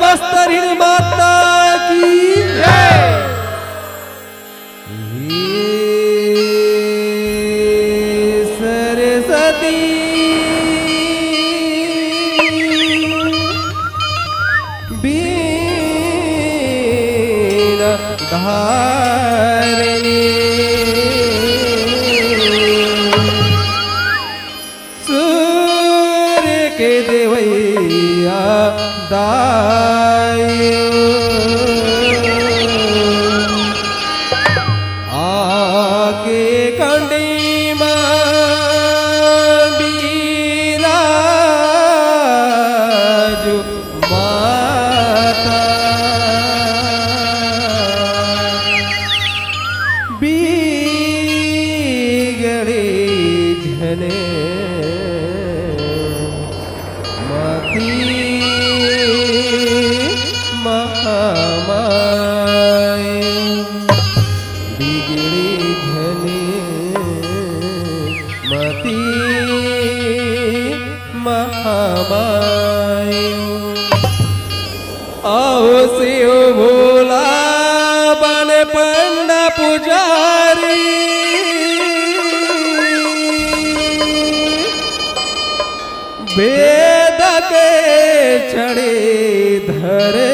बस्तरी माता की जय। सरस्वती बीना धारिणी सूर्य के देवैया आके कंडी बीराजो माता बीगड़े झने माती महामाय बिगड़ी झने मती महामाय आओ शिव भोला बन पंडा पुजारी वेद के चढ़े धरे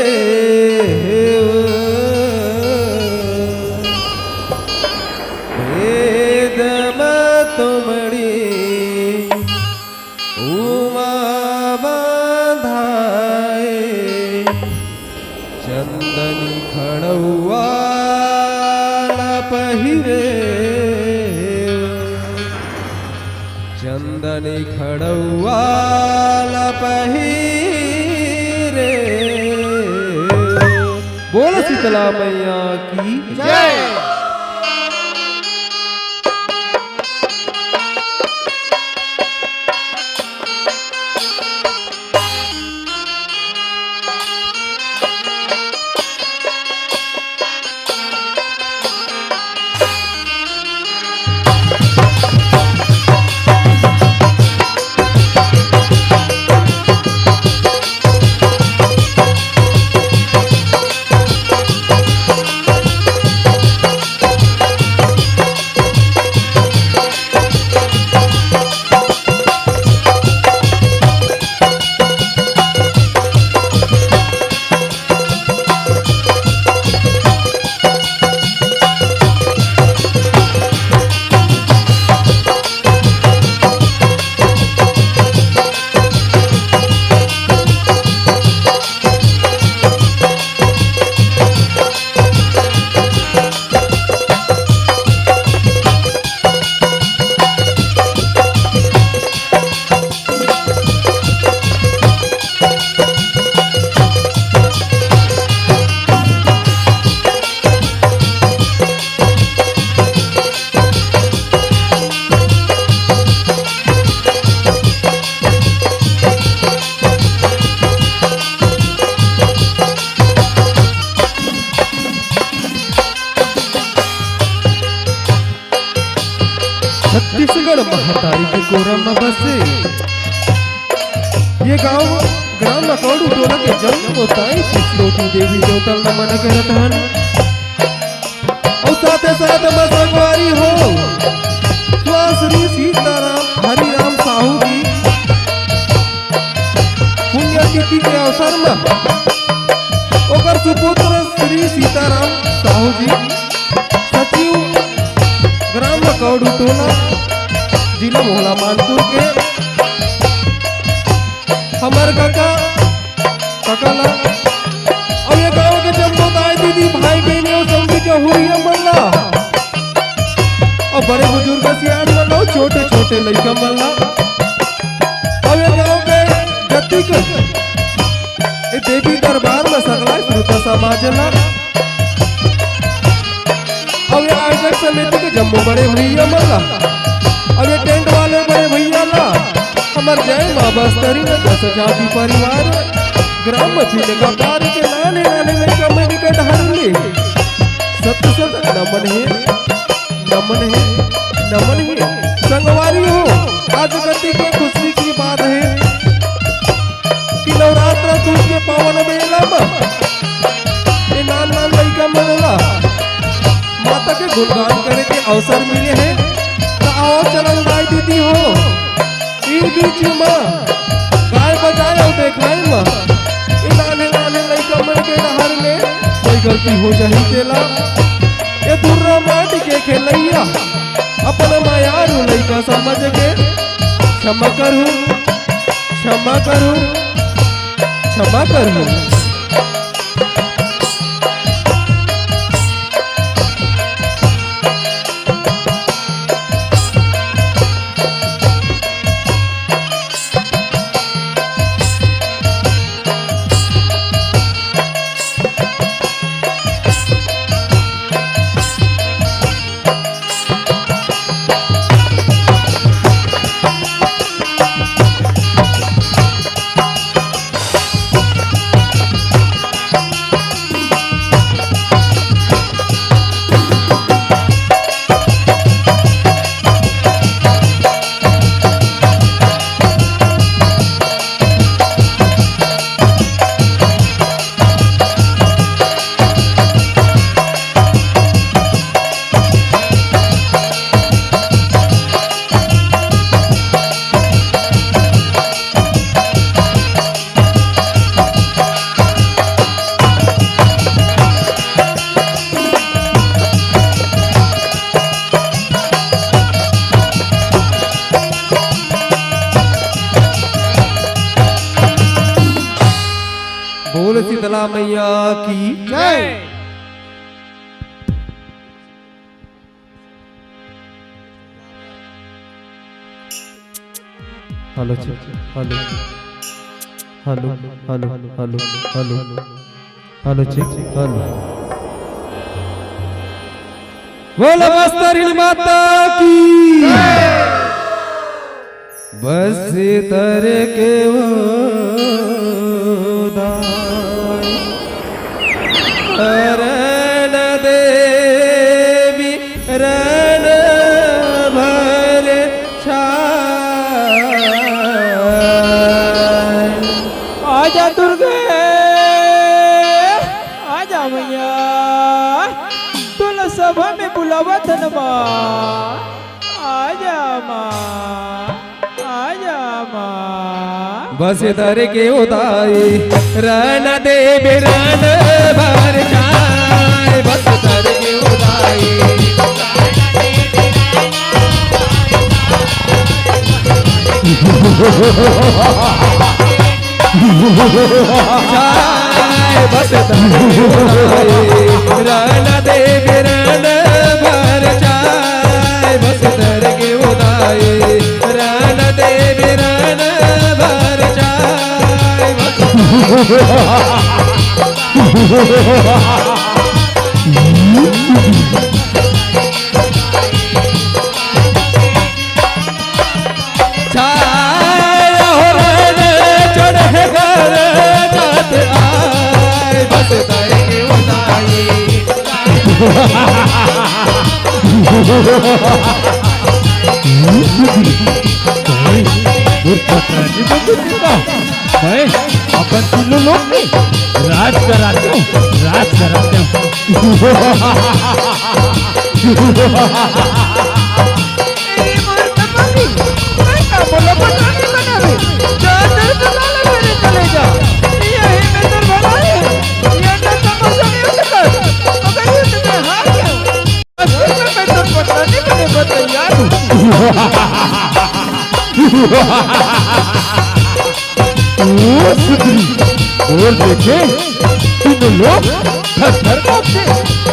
वेद तुमड़ी उमा बाधाए चंदनी खड़ुआ पहिरे चंदनी खड़ुआ पहिरे बोल शीतला मैया की जय। छत्तीसगढ़ महातारी के कोरम में बसे ये गांव ग्राम मकौड़ू टोला के जन्म होताई सिसलोटी देवी देवतल नमन करत हन और साथे साथ में संगवारी हो श्री सीताराम हरिराम साहू की पुण्यतिथि के अवसर में ओकर सुपुत्र श्री सीताराम साहू जी सचिव ग्राम मकौड़ू टोला जिला मोहला मानपुर के हमार काका ला और ये गांव के जम्बो दाई दीदी भाई बहन और समझी के हुरिया मल्ला और बड़े बुजुर्ग सियान मल्ला और छोटे छोटे लड़का मल्ला और ये गांव के जति के देवी दरबार में सगला श्रोता समाज ला और ये आयोजक समिति के जम्मू बड़े भैया मल्ला और ये टेंट वाले बड़े भैया ला हमार जय माँ बस्तरी में 10 जाति परिवार ग्राम मछली गकार के नाने नाने लड़का में निकट हरले सत सत नमन है संगवारी हो आज गति की खुशी की बात है कि नवरात्र तुझे के पावन बेला में ये नान नान लड़का मनला माता के गुणगान करे के अवसर मिले हैं तो आओ चलन गाय दीदी हो ई बीच में गाय बजाए और देखाए में ये नाने नाने लड़का मन के नहर में कोई गलती हो जाही तेला ये दुर्रा माटी के खेलैया अपने मायारू लड़का समझ के क्षमा करूं क्षमा करूं क्षमा करूं। बोल शीतला मैया की जय। Hello hello hello hello hello hello hello hello बोल बस्तर माता की बस तेरे के वो रण देवी रण भर आजा दुर्गे आजा मैया तुला सभा में बुलावत न माँ आजा माँ आजा माँ बस दर के उदाई रण देवी रण भर छाए बस दर के उदाई बस रण देवी रण भर छाए बस दर के उदाई रण देवी रण भर छाए अपन तीनों लोग राज कराते हो राज कराते और देखे तीनों लोग थर कांपते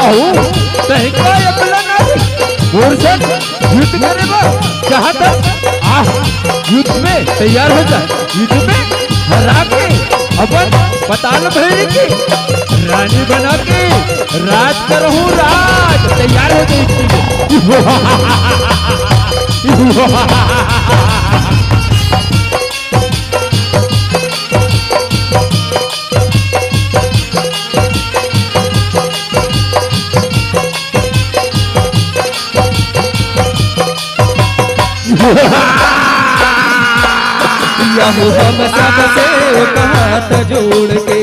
आओ तहका अपना नारी और सब युद्ध करेगा जहाँ तक युद्ध में तैयार हो जाए युद्ध में हरा के अपन पताल भैरी की रानी बना के राज करूं राज तैयार हो गई हम सबसे हाथ जोड़ के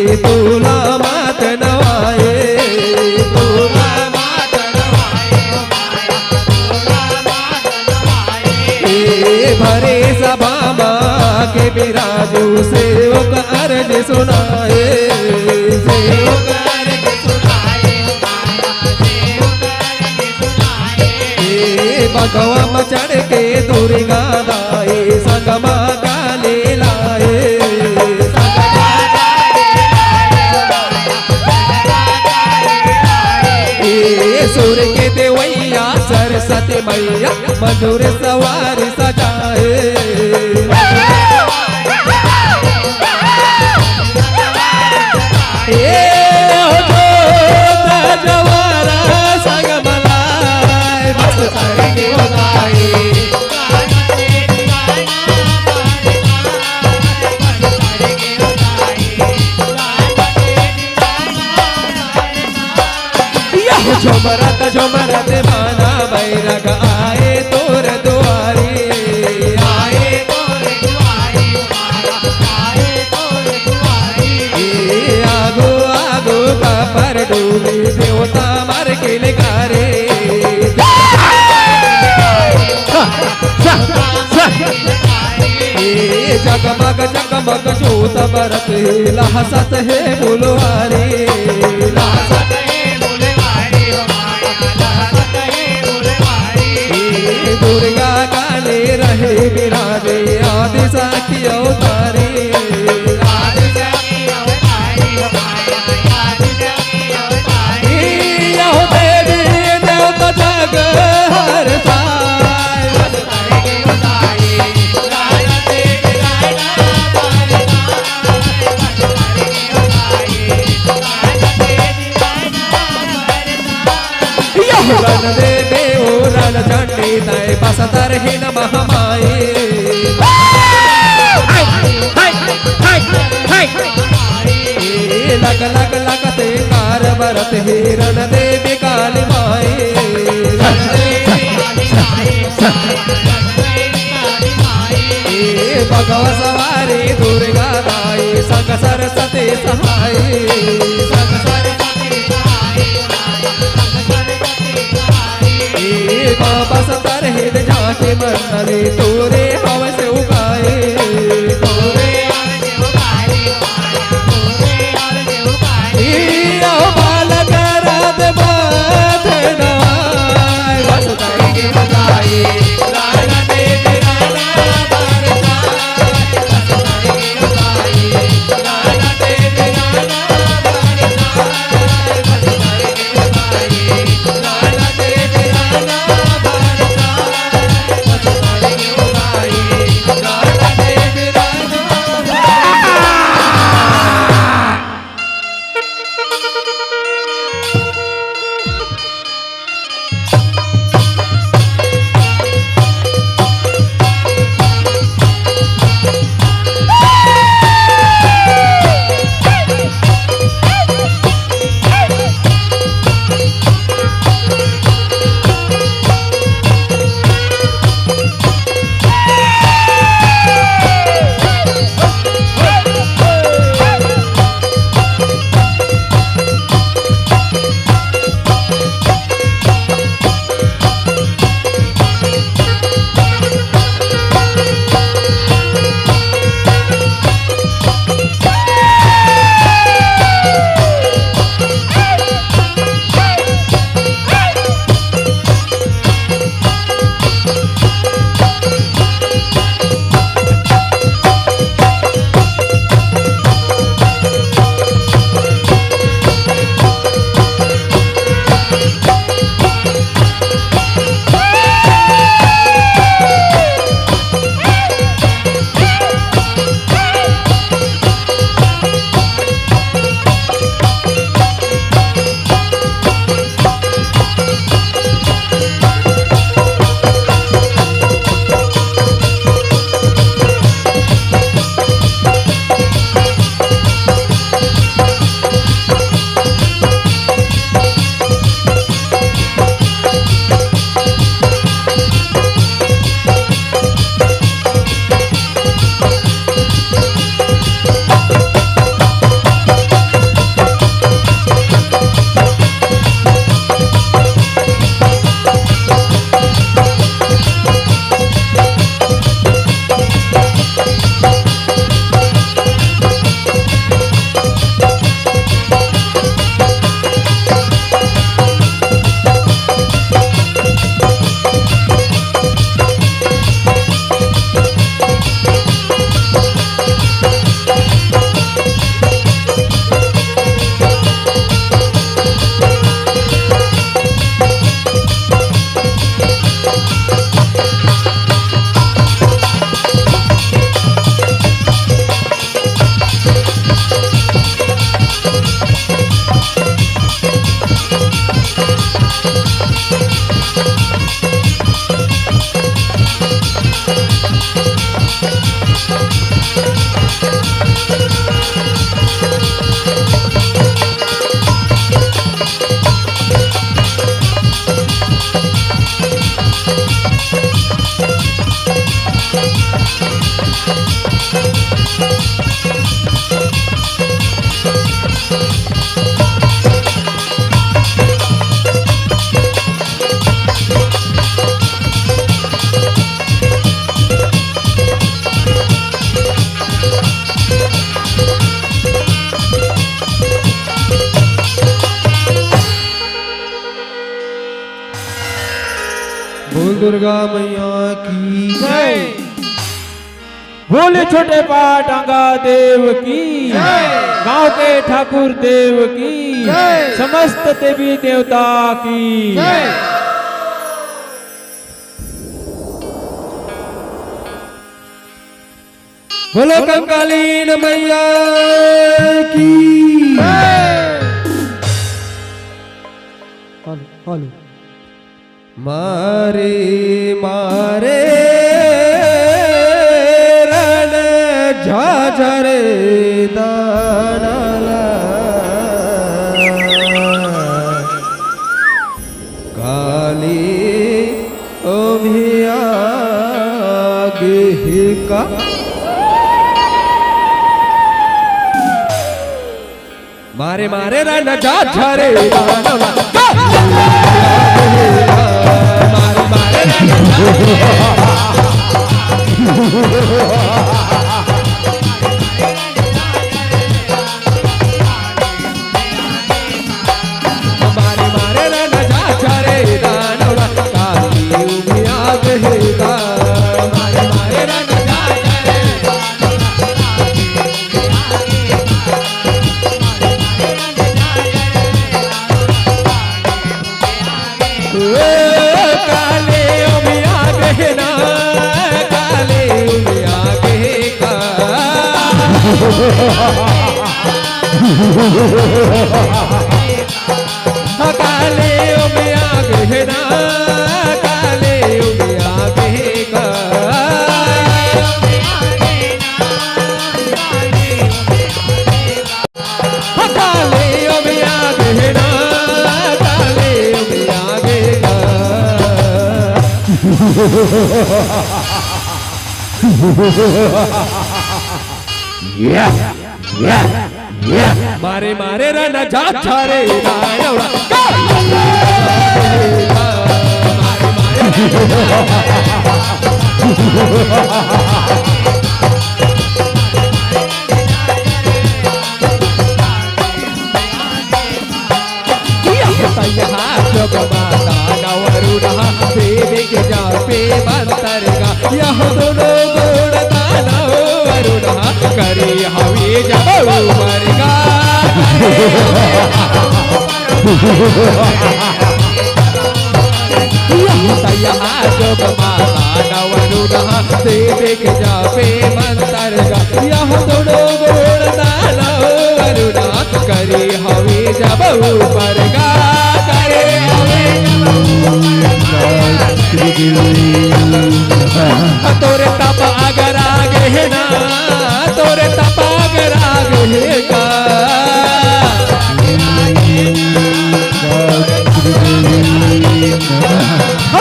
सरस्वती मैया मंजूर सवारी सजाए जवारा संग मलाए बस करेंगे उदाई झुमरत माना बैरग आए तोर दुआरी आए तोर दुआरी आए तोर दुआरी आगो आगो पर डूबी देवता मर के लिकारे जगमग जगमग जोत बरत लहसत है बुलवारी लहसत दुर्गा काले रहे विराजे आदि साखी अवतारी देवी देवता जग हर रन देवे ओ रन चंडी तय बस तरहीन महामाई लग लग लगते कार बरत हिरण देवी काली माई भगव सवारी दुर्गा माई संग सरस्वती सहाय संग सरस्वती वापस तरहिन जाके मंडली तोरे हव से उगाए तोरे बालक रात बात नवाय बस करेंगे उदाई राना देवी राना बरसाए बस करेंगे उदाई राना देवी राना बरसाए बस करेंगे उदाई राना देवी राना दुर्गा मैया की जय। बोले छोटे पाटांगा देव की गांव के ठाकुर देव की समस्त देवी देवता की बोलो कंकालीन मैया की मारे मारे रण झाझरे दानाला काली ओभिया का मारे मारे रण झाझरे दानाला मारे मारे मारे मारे रण झाझरे दानवला काली उभी आग हे गा मारे मारे रण झाझरे काले उभी आग हे ना काले उभी आग हे गा काले उभी आग हे ना काले उभी आग हे गा काले उभी आग हे ना काले उभी आग हे गा मारे मारे रण झाझरे दानवला मारे मारे जगमाता नवरुणा देवी के जापे मंतरगा यह दोनों गुण दानव वरुणा करे हवे जब मरगा जगमाता नवरुणा देवी के जापे मंतरगा यह दोनों गुण दानव वरुणा करे हवे जब मरगा तोरे तप अगर आगे है ना तोरे तप अगर आगे है का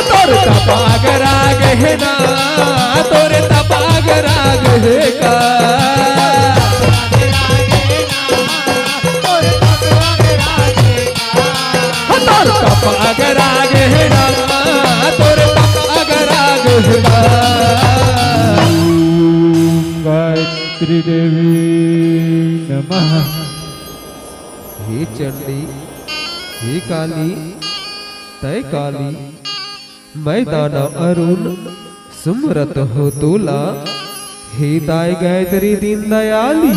तोरे तप अगर आगे है ना तोरे तप अगर आगे है का तोरे तप अगर आगे है ना तोरे तप अगर आगे है का गायत्री देवी नमः। हे चंडी हे काली तय काली मैं दाना अरुण सुमरत हो तोला हे दाय गायत्री दीन दयाली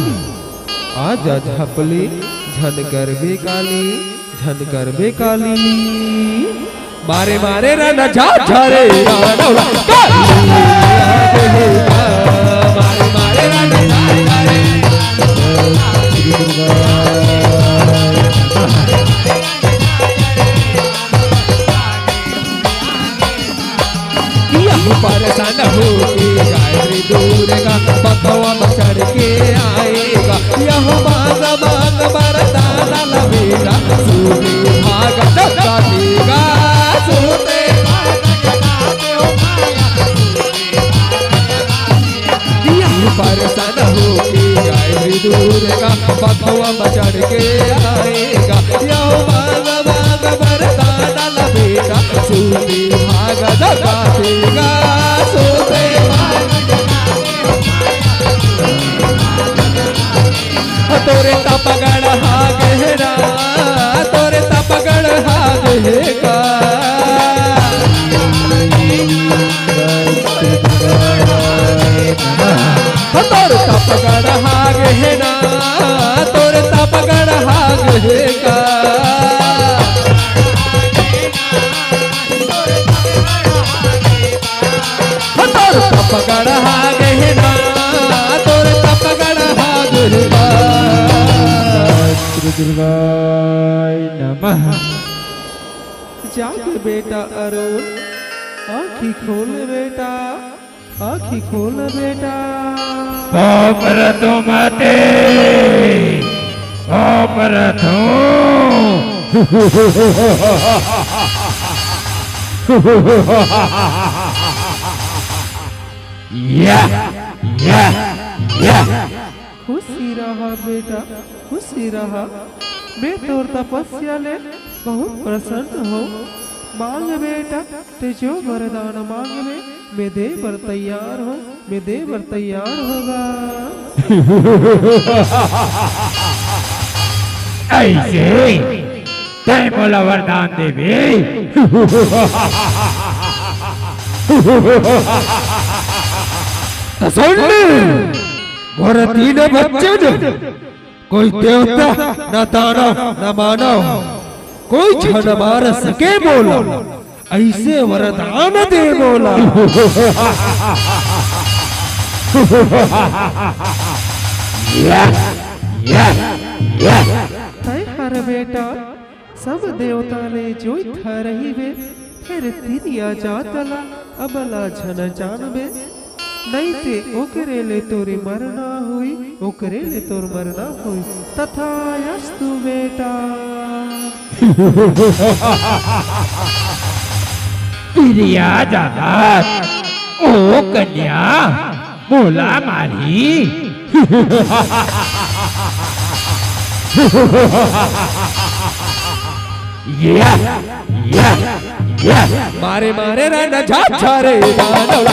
आजा झपले झन करबे काली झन करबे काली मारे मारे रण झाझरे दानवला मारे मारे रण झाझरे परसन हो के गायत्री दूरेगा बखवा चढ़ के आएगा यह मांग मांग बरदाना लवेगा सूते भाग जगा देगा सूते परसन हो के गायत्री दूरेगा बखवा चढ़ के आएगा यह मांग मांग बरदाना लवेगा सूते भाग जगा देगा तोरे तपगढ़ हाग है ना तोरे तपगढ़ हाग है का तपगढ़ हागे है ना तोरे तपगढ़ हागे का तोरे तपगढ़ हागे है ना तोरे तपगढ़ हागे का श्री दुर्गाय नमः। जाके बेटा अरुण आँखी खोल बेटा आँखी खोल बेटा रथो माते रथो खुशी रहा बेटा खुशी रहा मैं तोर तपस्या ले बहुत प्रसन्न हो मांग बेटा ते जो वरदान मांग मैं दे पर तैयार हूँ मैं दे पर तैयार होगा ऐसे तय बोला वरदान देवी तीन बच्चे कोई देवता न दानव न मानव कोई छन मार सके बोला ऐसे वरदान दे बोला हर बेटा सब देवता ने जो रही वे फिर तिरिया जातला अबला छन जानबे नहीं ते ओकरे ले तोरे मरना हुई ओकरे ले तोर मरना हुई तथास्तु बेटा तिरिया जात ओ कन्या बोला मारी मारे मारे रण झारे दानव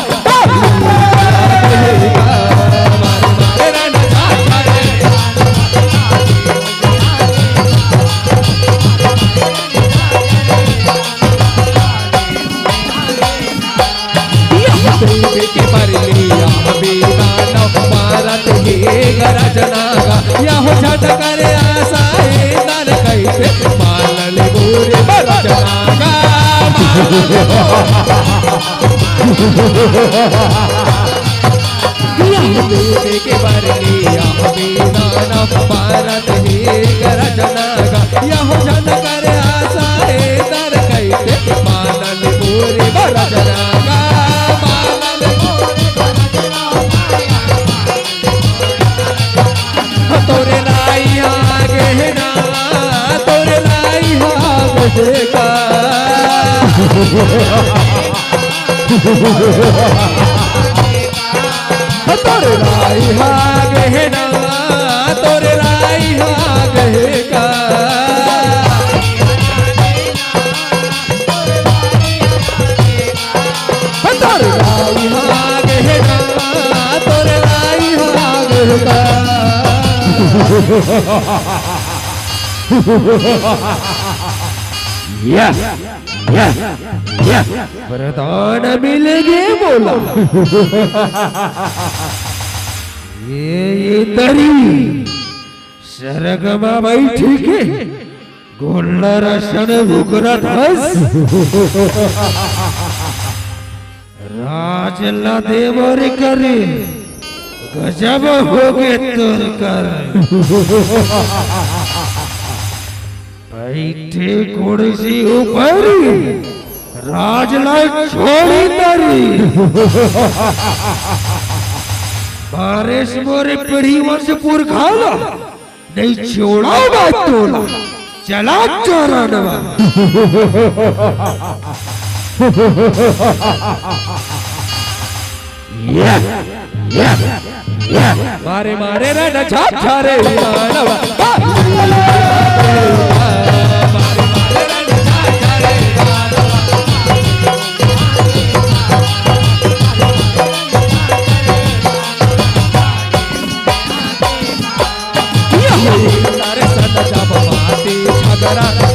के पर लिया बेदानव भारत के गरजनागा यहो झट करे आसाए दर कैसे मालल गोरे बरजनागा के पर लिया बेदानव भारत के गरजनागा यहो झट करे आसाए दर कैसे मालल गोरे बरजनागा तोरे लाई आगे ना तोरे लाई आगे का तोरे लाई आगे ना तोरे लाई आगे का तोरे लाई आगे ना तोरे लाई आगे का वरदान मिलेंगे बोला ये दरी सरगमा बैठी के गोल्लरसन भुगरत हस राजला देवर करे गजब हो गए तुर कर बैठे कुर्सी ऊपर राजलाई छोड़ी तरी बारिश मोरे पड़ी वंशपुर खाला नहीं छोड़ा तोला चला चौरानवा मारे मारे रण झारे दानवा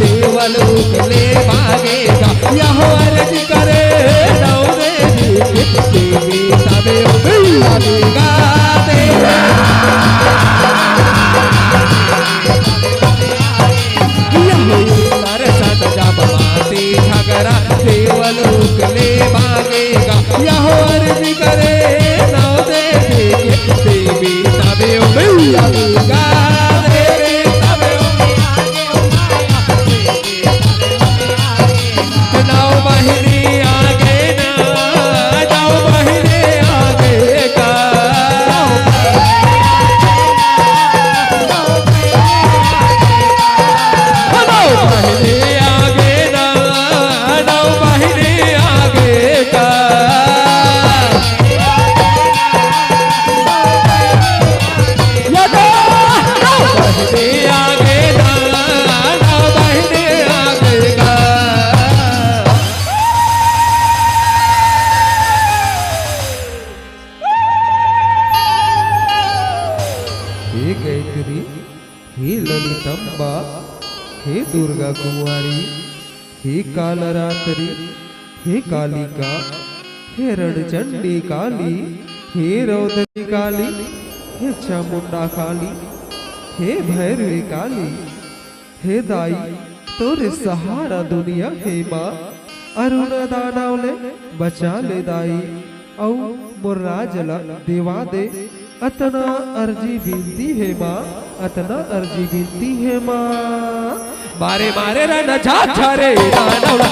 देवल उगले भागेगा यहो अर्ज करे देवी तबे उगलेगा देवा ललितम्बा, हे दुर्गा कुंवारी, हे कालरात्रि, हे कालिका, हे रणचंडी काली, हे रौद्री काली, हे चामुंडा काली, हे भैरवी काली, हे दाई तोरे सहारा दुनिया हे माँ, अरुण दानवले बचा ले दाई, औ मुर्राजला देवा दे, अतना अर्जी बिनती है माँ, अतना अर्जी बिनती है माँ। मारे मारे रण छाछा रे दानवला,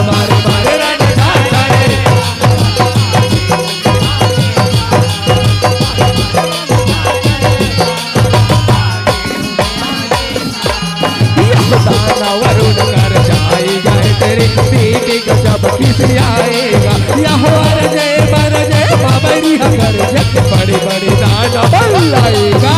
मारे मारे रण छाछा रे, वरुण कर जाएगा तेरे बेटे का जब किसी आएगा, यह हर जय मर जय बाबरी कर जग बड़े बड़े दाना बल्लाएगा।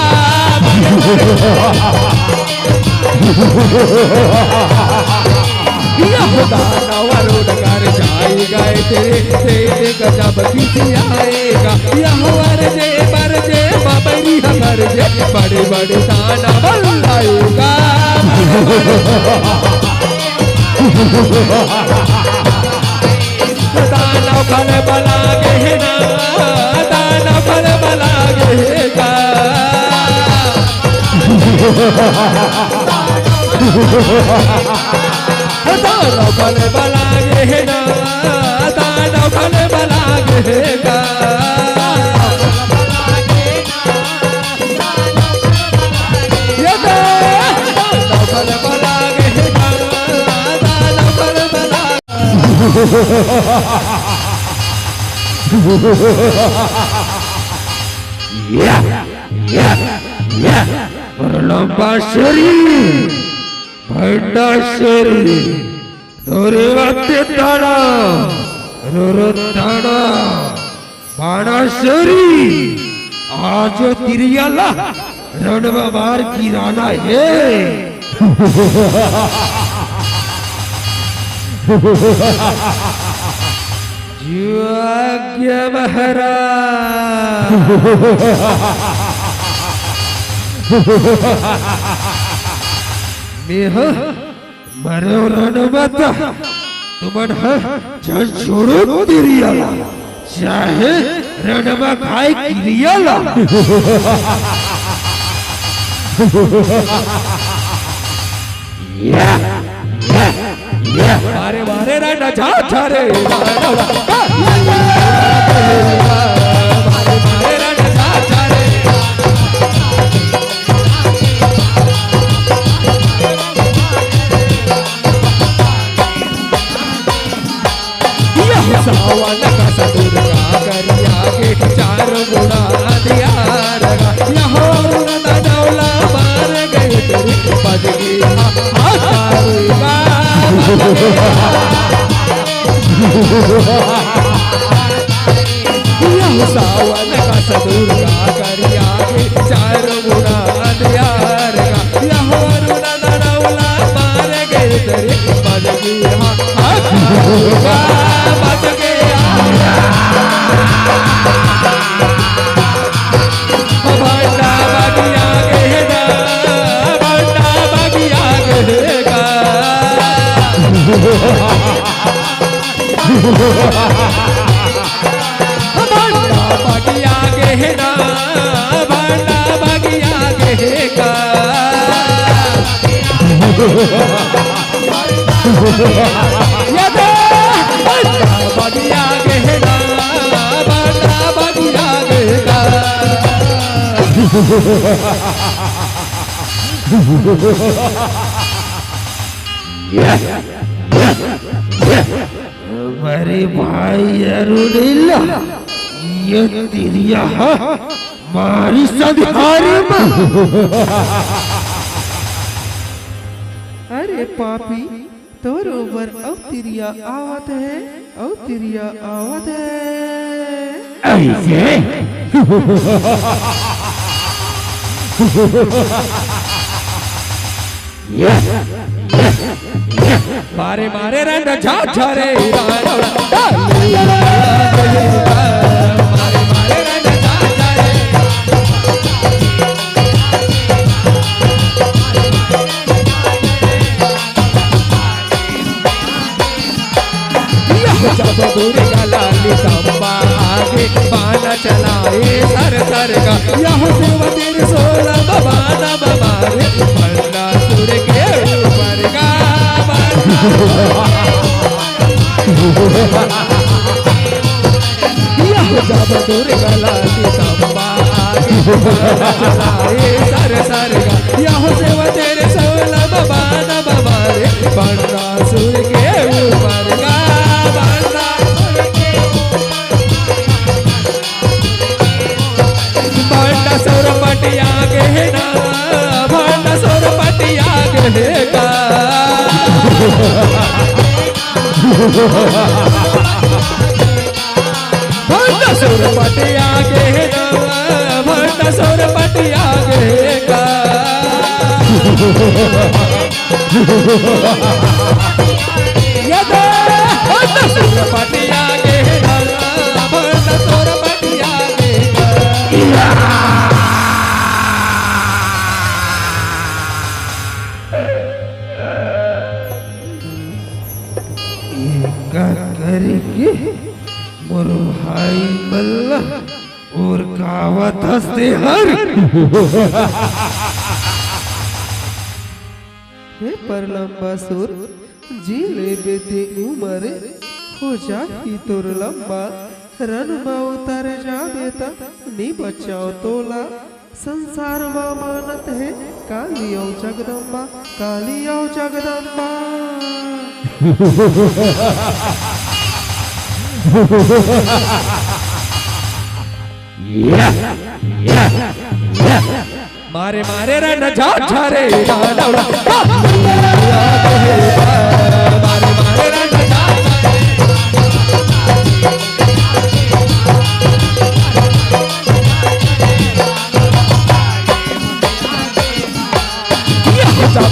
यह दाना वरुण कर जाएगा तेरे बेटे का जब किसी आएगा, यह हर जय मर जय बाबरी कर जग बड़े बड़े दाना बल्लाएगा। दानव फल बलागे है ना, दानव फल बलागे है का, दानव फल बलागे है ना, दानव फल बलागे है का, फल बलागे है का, दानव फल लंबा शरीर भंडा शरीर तोरे वाते ताड़ा रोरो ताड़ा बाणा शरीर आज तिरियाला रणवा मार की राना है। आज्ञा महाराज, मैं मरो रणमाता तुमन जन छोड़ो तिरियाला चाहे रणमा खाए किरियाला। मारे मारे रण छाछा रे, मारे मारे रण छाछा रे, सावन का सदुर्गा करिया के चार गुणा दिया रगा, यह दानवला मार गए तेरे पद गया हाथारूगा। यह सावन का सदुर्गा करिया के चार गुणा दिया रगा, यह दानवला मार गए तेरे पद गया हाथारूगा। भांडा बगिया गहेगा, भांडा बगिया गहेगा, भांडा बगिया गहेगा, भांडा बगिया गहेगा, भांडा बगिया गहेगा, भांडा बगिया गहेगा। अरे भाई अरुणिल्ला ये तिरिया मारी सधारी में। अरे पापी तोर ऊपर अवतिरिया आवत है, अवतिरिया आवत है। ऐसे मारे मारे रण छाछा रे, मारे मारे रण छाछा रे, यह सेवा तेरे सोला बाबा बाबा रे बंदा सुर के ऊपर का यह जब दूर गला तंबा चलाए सर सर गा यह सेवा तेरे सोला बाबा रे बंदा सुर के ऊपर का भांडा सौर पटिया के ना भांडा सौर पटिया के का भांडा सौर पटिया के ना भांडा सौर पटिया के का यदा भांडा सौर पटिया के ना भांडा सौर पटिया के करके मोर भाई मल्ला और कावत हंसते हर हे पर लंबा सुर जी ले बेते उमर हो जाती तोर लंबा रन में उतर जा बेटा नी बचाओ तोला संसार में मानत है कालियो जगदम्बा कालियो जगदम्बा मारे मारे रन जा छरे मारे मारे रन जा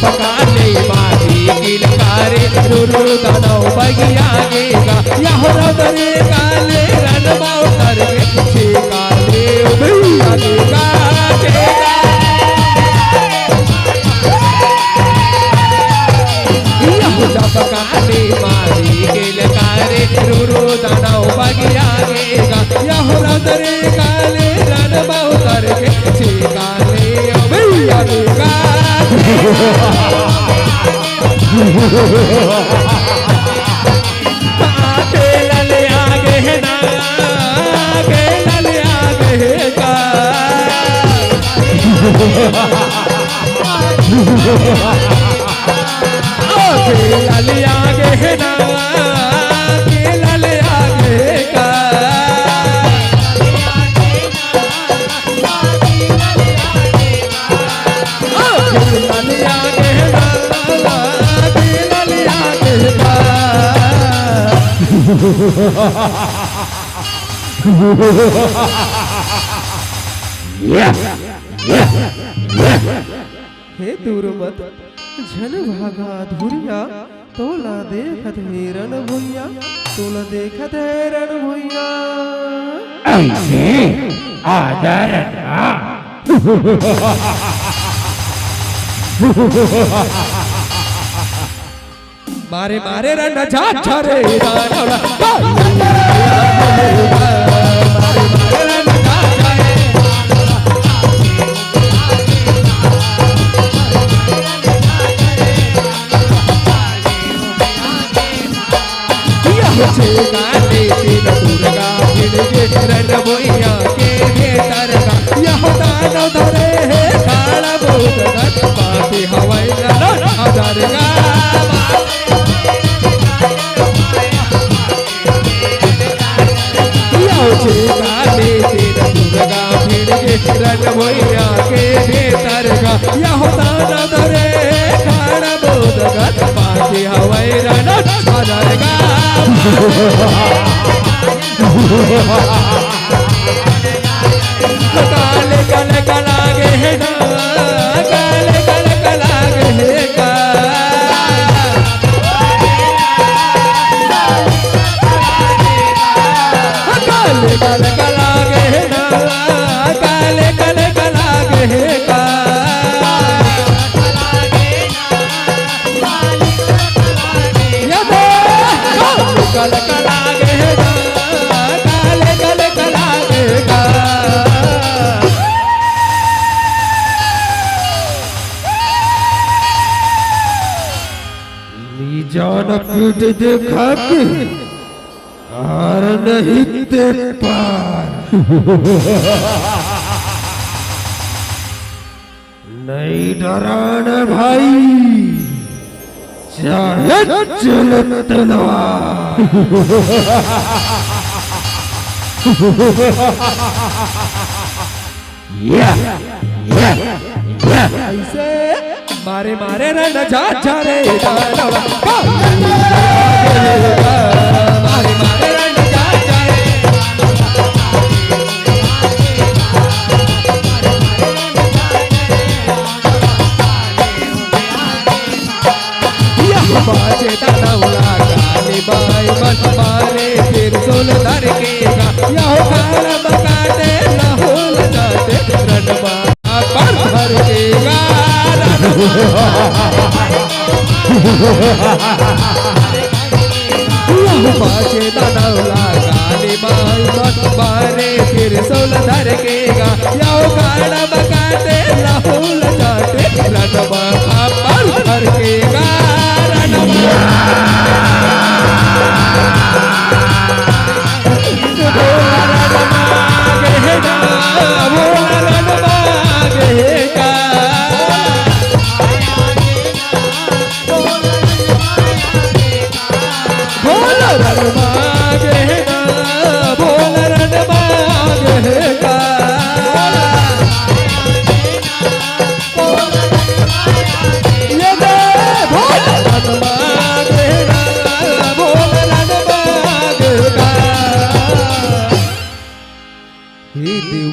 पकाने मारी किलकारे रुरु दानव बगिया गेगा यह रदरे काले रन बाउतर के छे काले उभैया गेगा यह पकाने मारी किलकारे रुरु दानव बगिया गेगा यह रदरे काले रन बाउतर के छे काले उभैया गेगा आगे लले आगे है ना आगे लले आगे है का आगे लले आगे है ना आगे लले आगे है का लले आगे है ना आगे लले आगे है का हे दूर मत झन भागा धुरिया तोला देखत हेरन भुइया तोला देखत हेरन भुइया ऐसे आदर ना मारे मारे रन जा छरे मारे मारे रन जा छरे यह छे गाने तीन दुर्गा भिड़गे रन बोइया के भीतर का यह दानव धरे है काला भूत गत पापी हवाई रन हजार का काले तेरा दुर्गा भिड़गे रन भैया के भीतर का यह दाना धरे खाना बोध गत पाती हवाई रन हजार का काले कल कलागे है ना काले कल कलागे है का काले कल कलागे है ना काले कल कलागे है का कल कलागे है ना काले कल कलागे का जान पीठ देखा के और नहीं ते पार नहीं डराना भाई चाहे चल तलवार ऐसे मारे मारे रण जा जा रे दानवा मारे मारे रण जा जा रे यह बाजे तनौला काले बाई बस मारे फिर सोल धर के गा यह काल बकाते न होल जाते रणवा पर भर के गा बाजे तनौला काले बाई बस मारे फिर सोल धर के गा यह काल बकाते न होल जाते रणवा पर भर के गा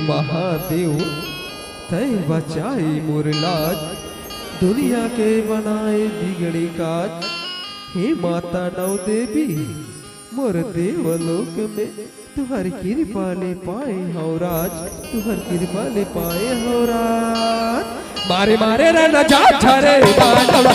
महादेव तय बचाई मुरलाज दुनिया के बनाए बिगड़ी काज हे माता नौ देवी मोर देवलोक में तुहर कृपा ले पाए हो राज तुहर कृपा ले पाए हो राज मारे मारे रण जा छरे दानवा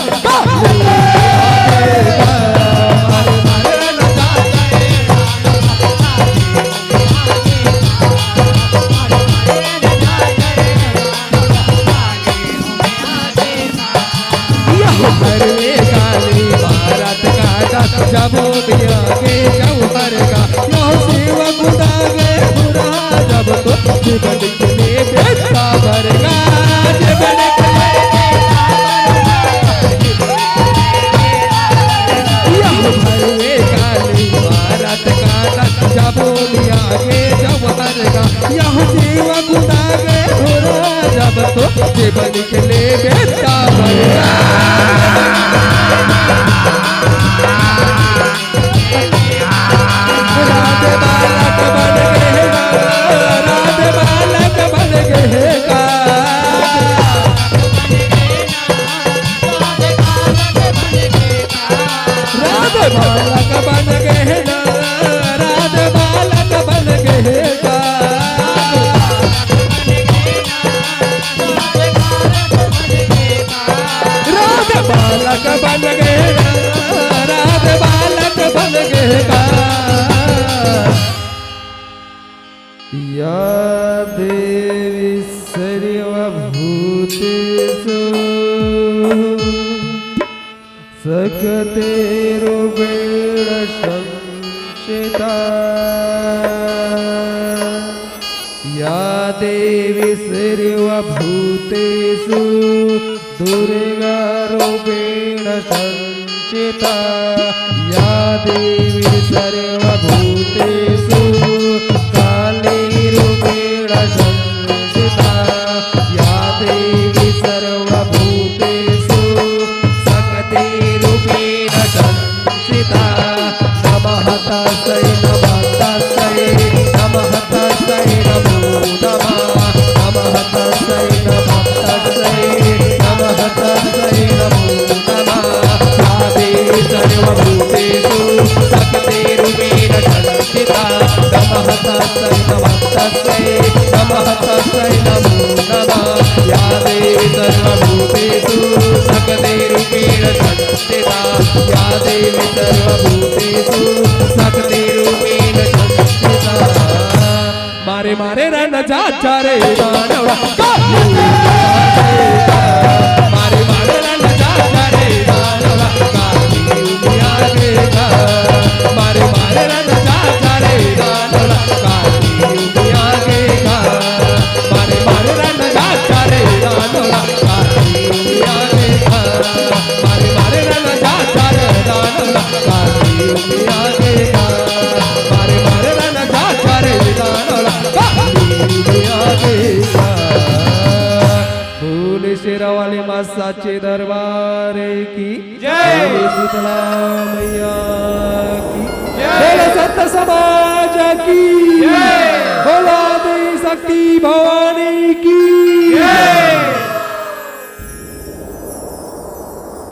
जबो दिया के जौहर का यो सेवा खुदा गे खुदा जब तो जीवन के लिए बेटा भरगा जीवन के यो भरवे काली भारत का जबो दिया के जौहर का यो सेवा खुदा गे खुदा जब तो जीवन के लिए बेटा भरगा बालक बन गए राज बालक बन गए राज बालक बन गए राज बालक बन गए या देवी सर्वभूतेषु सकते रूपेण संस्थिता या देवी सर्वभूतेषु दुर्गा रूपेण संस्थिता या देवी सर्वभूतेषु काली रूपेण संस्थिता या देवी सर्वभूतेषु सकते रूपेण संस्थिता नमः तस्यै नमः तस्यै नमः तस्यै नमो नमः नमः तस्यै नमः तस्यै नमः तस्यै नमो नमः या देवी सर्वभूतेषु सकते रूपेण संस्थिता नमः तस्यै नमः तस्यै नमः तस्यै नमो नमः या देवी सर्वभूतेषु सकते रूपेण संस्थिता या देवी सर्वभूतेषु सकते रूपेण संस्थिता मारे मारे रण जा रे दानवा मारे मारे रण जा रे दानवा काली उमिया दानोला काली उमिया देखा मारे मारे रण जाचार दानोला काली उमिया देखा मारे मारे रण जाचार दानोला काली उमिया देखा बोले शेरावाली मासाचे दरबार की जय शीतला मैया की बोले संत समाज की जय बोला देवी शक्ति भवानी की जय